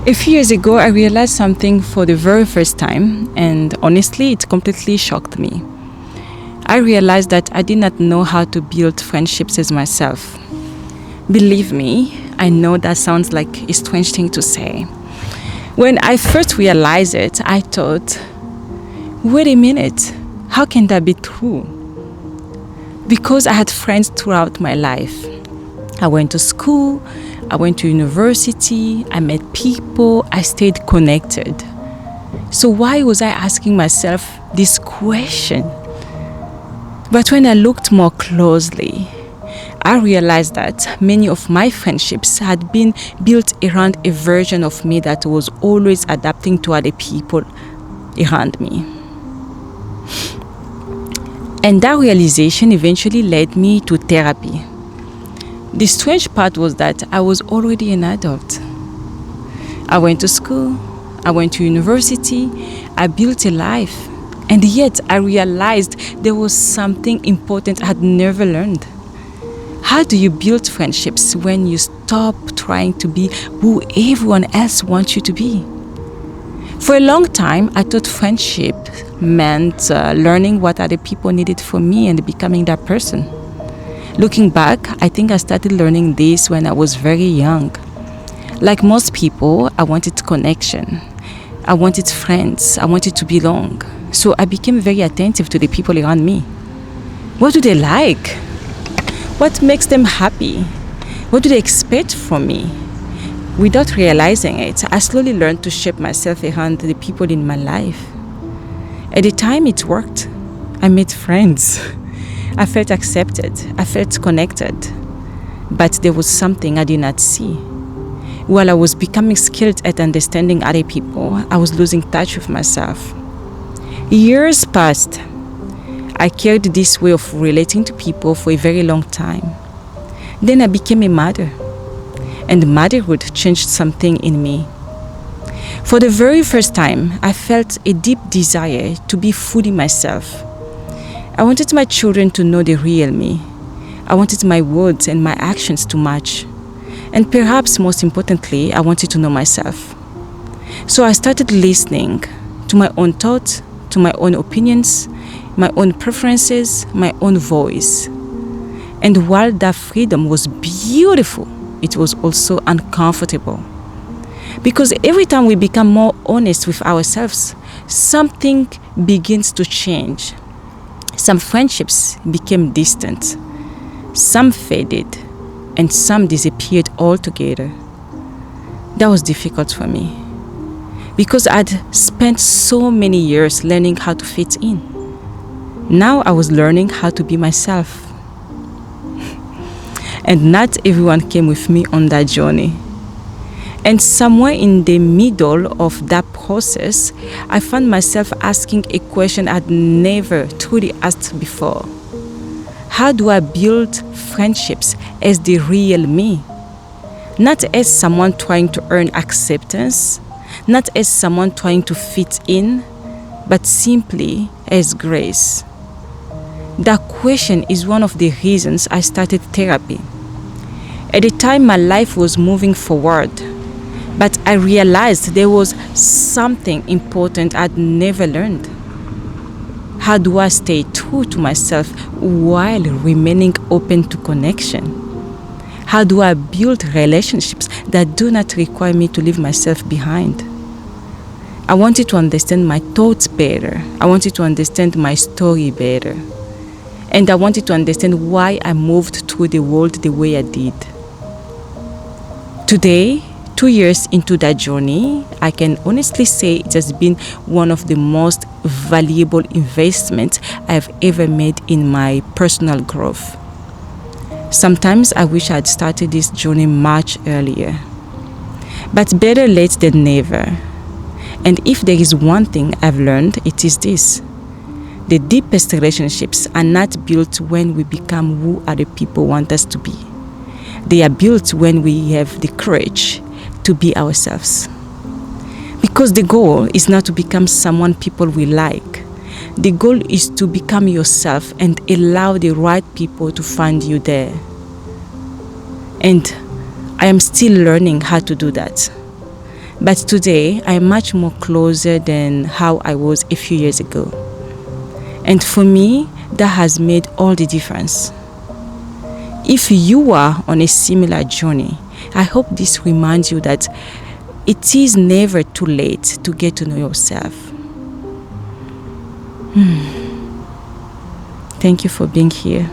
A few years ago, I realized something for the very first time, and honestly, it completely shocked me. I realized that I did not know how to build friendships as myself. Believe me, I know that sounds like a strange thing to say. When I first realized it, I thought, wait a minute, how can that be true? Because I had friends throughout my life. I went to school, I went to university, I met people, I stayed connected. So why was I asking myself this question? But when I looked more closely, I realized that many of my friendships had been built around a version of me that was always adapting to other people around me. And that realization eventually led me to therapy. The strange part was that I was already an adult. I went to school, I went to university, I built a life, and yet I realized there was something important I had never learned. How do you build friendships when you stop trying to be who everyone else wants you to be? For a long time, I thought friendship meant learning what other people needed from me and becoming that person. Looking back, I think I started learning this when I was very young. Like most people, I wanted connection. I wanted friends. I wanted to belong. So I became very attentive to the people around me. What do they like? What makes them happy? What do they expect from me? Without realizing it, I slowly learned to shape myself around the people in my life. At the time, it worked. I made friends. I felt accepted. I felt connected. But there was something I did not see. While I was becoming skilled at understanding other people, I was losing touch with myself. Years passed. I carried this way of relating to people for a very long time. Then I became a mother. And motherhood changed something in me. For the very first time, I felt a deep desire to be fully myself. I wanted my children to know the real me. I wanted my words and my actions to match. And perhaps most importantly, I wanted to know myself. So I started listening to my own thoughts, to my own opinions, my own preferences, my own voice. And while that freedom was beautiful, it was also uncomfortable. Because every time we become more honest with ourselves, something begins to change. Some friendships became distant, some faded, and some disappeared altogether. That was difficult for me because I'd spent so many years learning how to fit in. Now I was learning how to be myself. And not everyone came with me on that journey. And somewhere in the middle of that process, I found myself asking a question I'd never truly asked before. How do I build friendships as the real me? Not as someone trying to earn acceptance, not as someone trying to fit in, but simply as grace. That question is one of the reasons I started therapy. At the time, my life was moving forward, but I realized there was something important I'd never learned. How do I stay true to myself while remaining open to connection? How do I build relationships that do not require me to leave myself behind? I wanted to understand my thoughts better. I wanted to understand my story better. And I wanted to understand why I moved through the world the way I did. Today, 2 years into that journey, I can honestly say it has been one of the most valuable investments I've ever made in my personal growth. Sometimes I wish I had started this journey much earlier. But better late than never. And if there is one thing I've learned, it is this. The deepest relationships are not built when we become who other people want us to be. They are built when we have the courage to be ourselves. Because the goal is not to become someone people will like. The goal is to become yourself and allow the right people to find you there. And I am still learning how to do that. But today, I'm much more closer than how I was a few years ago. And for me, that has made all the difference. If you are on a similar journey, I hope this reminds you that it is never too late to get to know yourself. Thank you for being here.